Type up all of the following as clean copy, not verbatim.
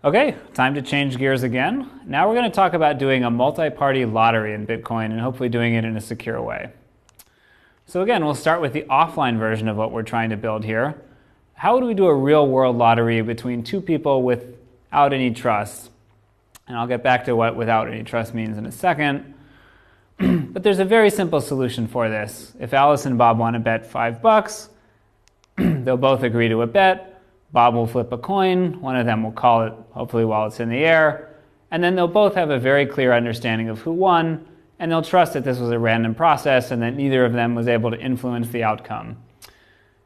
Okay, time to change gears again. Now we're going to talk about doing a multi-party lottery in Bitcoin and hopefully doing it in a secure way. So again, we'll start with the offline version of what we're trying to build here. How would we do a real-world lottery between two people without any trust? And I'll get back to what without any trust means in a second. But there's a very simple solution for this. If Alice and Bob want to bet $5, they'll both agree to a bet. Bob will flip a coin, one of them will call it, hopefully while it's in the air, and then they'll both have a very clear understanding of who won, and they'll trust that this was a random process and that neither of them was able to influence the outcome.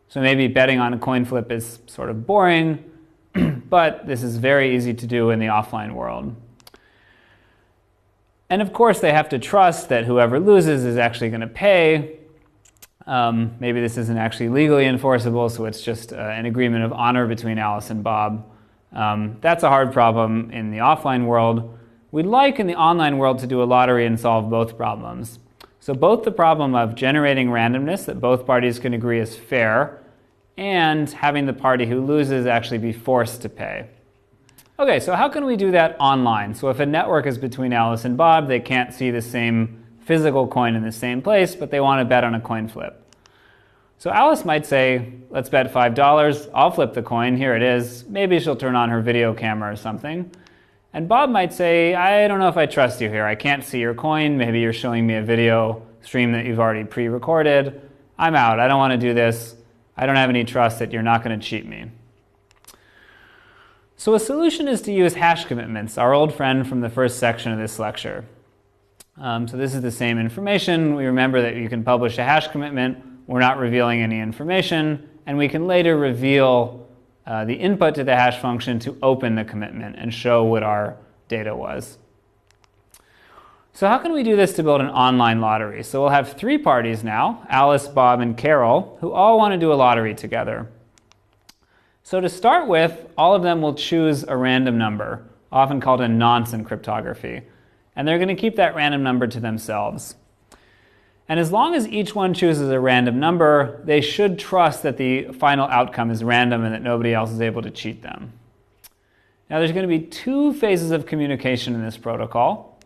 So maybe betting on a coin flip is sort of boring, but this is very easy to do in the offline world. And of course, they have to trust that whoever loses is actually going to pay. Maybe this isn't actually legally enforceable, so it's just an agreement of honor between Alice and Bob. That's a hard problem in the offline world. We'd like in the online world to do a lottery and solve both problems. So both the problem of generating randomness that both parties can agree is fair, and having the party who loses actually be forced to pay. Okay, so how can we do that online? So if a network is between Alice and Bob, they can't see the same physical coin in the same place, but they want to bet on a coin flip. So Alice might say, let's bet $5, I'll flip the coin, here it is. Maybe she'll turn on her video camera or something. And Bob might say, I don't know if I trust you here. I can't see your coin. Maybe you're showing me a video stream that you've already pre-recorded. I'm out. I don't want to do this. I don't have any trust that you're not going to cheat me. So a solution is to use hash commitments, our old friend from the first section of this lecture. So this is the same information. We remember that you can publish a hash commitment. We're not revealing any information. And we can later reveal the input to the hash function to open the commitment and show what our data was. So how can we do this to build an online lottery? So we'll have three parties now, Alice, Bob, and Carol, who all want to do a lottery together. So to start with, all of them will choose a random number, often called a nonce in cryptography. And they're going to keep that random number to themselves. And as long as each one chooses a random number, they should trust that the final outcome is random and that nobody else is able to cheat them. Now there's going to be two phases of communication in this protocol.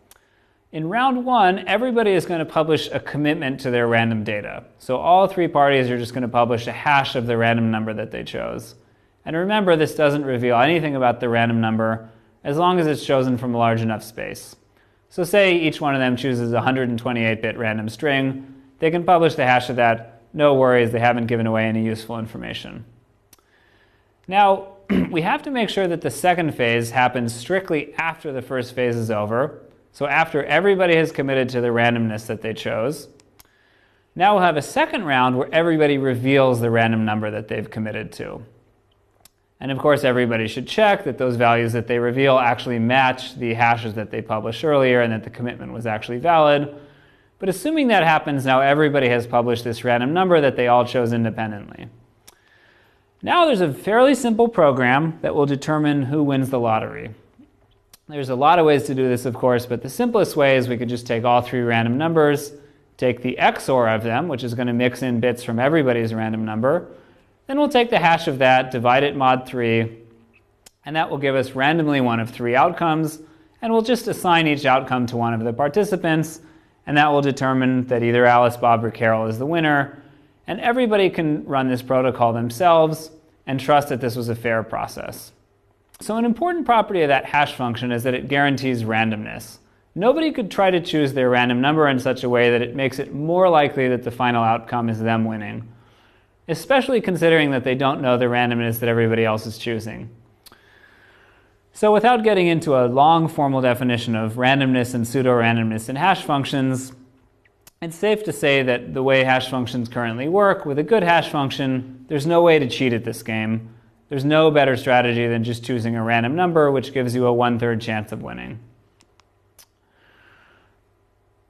In round one, everybody is going to publish a commitment to their random data. So all three parties are just going to publish a hash of the random number that they chose. And remember, this doesn't reveal anything about the random number as long as it's chosen from a large enough space. So say each one of them chooses a 128-bit random string. They can publish the hash of that. No worries, they haven't given away any useful information. Now, we have to make sure that the second phase happens strictly after the first phase is over. So after everybody has committed to the randomness that they chose. Now we'll have a second round where everybody reveals the random number that they've committed to. And of course, everybody should check that those values that they reveal actually match the hashes that they published earlier and that the commitment was actually valid. But assuming that happens, now everybody has published this random number that they all chose independently. Now there's a fairly simple program that will determine who wins the lottery. There's a lot of ways to do this, of course, but the simplest way is we could just take all three random numbers, take the XOR of them, which is going to mix in bits from everybody's random number. Then we'll take the hash of that, divide it mod 3, and that will give us randomly one of three outcomes. And we'll just assign each outcome to one of the participants, and that will determine that either Alice, Bob, or Carol is the winner. And everybody can run this protocol themselves and trust that this was a fair process. So an important property of that hash function is that it guarantees randomness. Nobody could try to choose their random number in such a way that it makes it more likely that the final outcome is them winning, especially considering that they don't know the randomness that everybody else is choosing. So without getting into a long formal definition of randomness and pseudo-randomness in hash functions, it's safe to say that the way hash functions currently work, with a good hash function, there's no way to cheat at this game. There's no better strategy than just choosing a random number, which gives you a 1/3 chance of winning.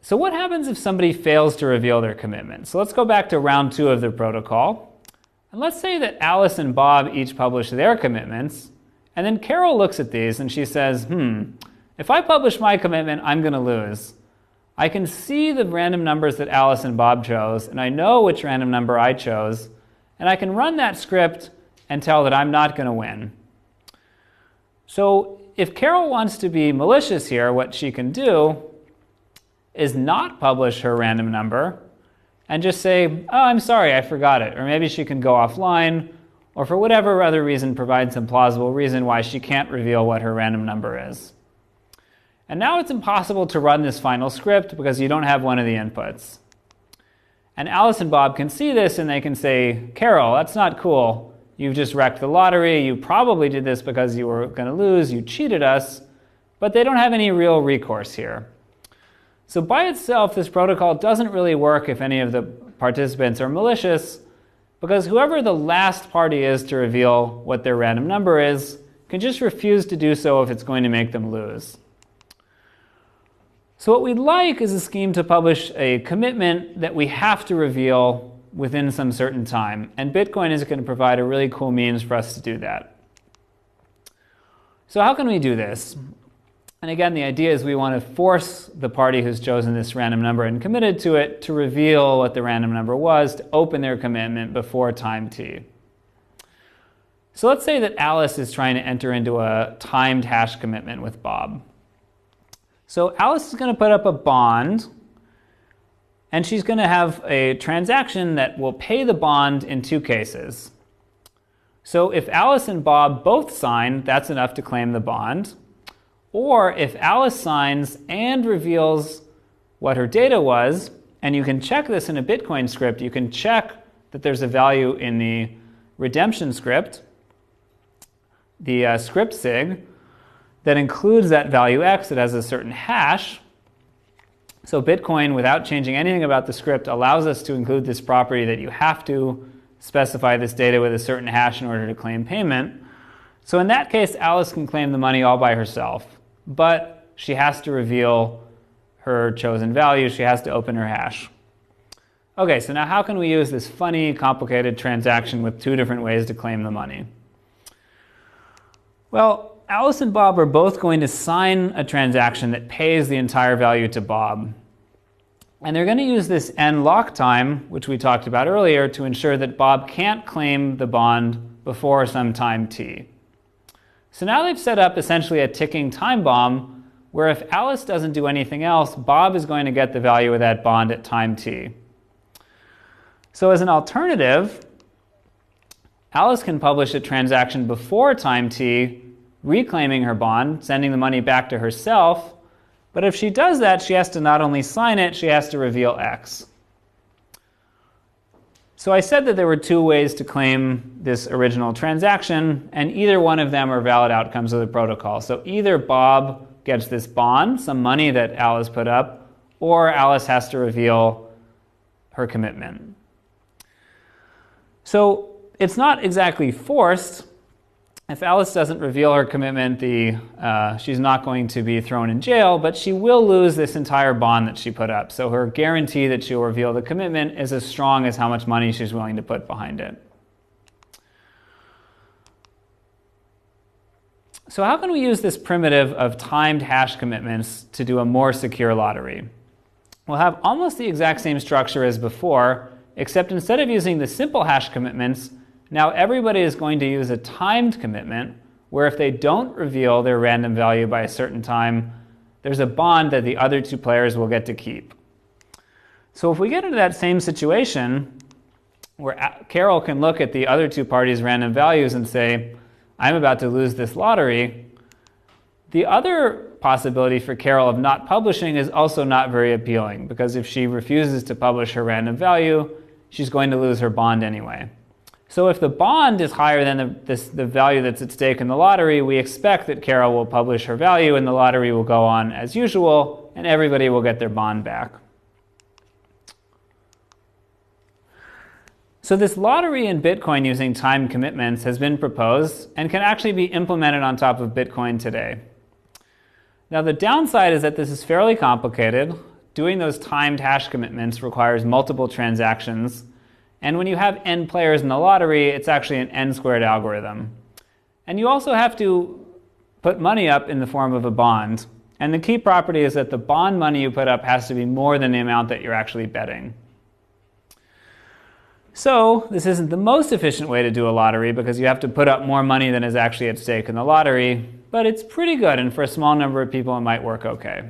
So what happens if somebody fails to reveal their commitment? So let's go back to round 2 of the protocol. And let's say that Alice and Bob each publish their commitments, and then Carol looks at these and she says, if I publish my commitment, I'm going to lose. I can see the random numbers that Alice and Bob chose, and I know which random number I chose, and I can run that script and tell that I'm not going to win. So if Carol wants to be malicious here, what she can do is not publish her random number and just say, oh, I'm sorry, I forgot it. Or maybe she can go offline, or for whatever other reason provide some plausible reason why she can't reveal what her random number is. And now it's impossible to run this final script because you don't have one of the inputs. And Alice and Bob can see this and they can say, Carol, that's not cool. You've just wrecked the lottery. You probably did this because you were going to lose. You cheated us. But they don't have any real recourse here. So by itself, this protocol doesn't really work if any of the participants are malicious, because whoever the last party is to reveal what their random number is can just refuse to do so if it's going to make them lose. So what we'd like is a scheme to publish a commitment that we have to reveal within some certain time. And Bitcoin is going to provide a really cool means for us to do that. So how can we do this? And again, the idea is we want to force the party who's chosen this random number and committed to it to reveal what the random number was, to open their commitment before time t. So let's say that Alice is trying to enter into a timed hash commitment with Bob. So Alice is going to put up a bond, and she's going to have a transaction that will pay the bond in two cases. So if Alice and Bob both sign, that's enough to claim the bond. Or if Alice signs and reveals what her data was, and you can check this in a Bitcoin script, you can check that there's a value in the redemption script, the script sig, that includes that value x that has a certain hash. So Bitcoin, without changing anything about the script, allows us to include this property that you have to specify this data with a certain hash in order to claim payment. So in that case, Alice can claim the money all by herself, but she has to reveal her chosen value. She has to open her hash. Okay, so now how can we use this funny, complicated transaction with two different ways to claim the money? Well, Alice and Bob are both going to sign a transaction that pays the entire value to Bob. And they're going to use this end lock time, which we talked about earlier, to ensure that Bob can't claim the bond before some time t. So now they've set up essentially a ticking time bomb where if Alice doesn't do anything else, Bob is going to get the value of that bond at time t. So as an alternative, Alice can publish a transaction before time t, reclaiming her bond, sending the money back to herself. But if she does that, she has to not only sign it, she has to reveal x. So I said that there were two ways to claim this original transaction, and either one of them are valid outcomes of the protocol. So either Bob gets this bond, some money that Alice put up, or Alice has to reveal her commitment. So it's not exactly forced. If Alice doesn't reveal her commitment, she's not going to be thrown in jail, but she will lose this entire bond that she put up. So her guarantee that she'll reveal the commitment is as strong as how much money she's willing to put behind it. So how can we use this primitive of timed hash commitments to do a more secure lottery? We'll have almost the exact same structure as before, except instead of using the simple hash commitments, now everybody is going to use a timed commitment where if they don't reveal their random value by a certain time, there's a bond that the other two players will get to keep. So if we get into that same situation where Carol can look at the other two parties' random values and say, I'm about to lose this lottery, the other possibility for Carol of not publishing is also not very appealing, because if she refuses to publish her random value, she's going to lose her bond anyway. So if the bond is higher than the value that's at stake in the lottery, we expect that Carol will publish her value and the lottery will go on as usual and everybody will get their bond back. So this lottery in Bitcoin using time commitments has been proposed and can actually be implemented on top of Bitcoin today. Now the downside is that this is fairly complicated. Doing those timed hash commitments requires multiple transactions. And when you have n players in the lottery, it's actually an n-squared algorithm. And you also have to put money up in the form of a bond. And the key property is that the bond money you put up has to be more than the amount that you're actually betting. So this isn't the most efficient way to do a lottery because you have to put up more money than is actually at stake in the lottery. but it's pretty good, and for a small number of people it might work okay.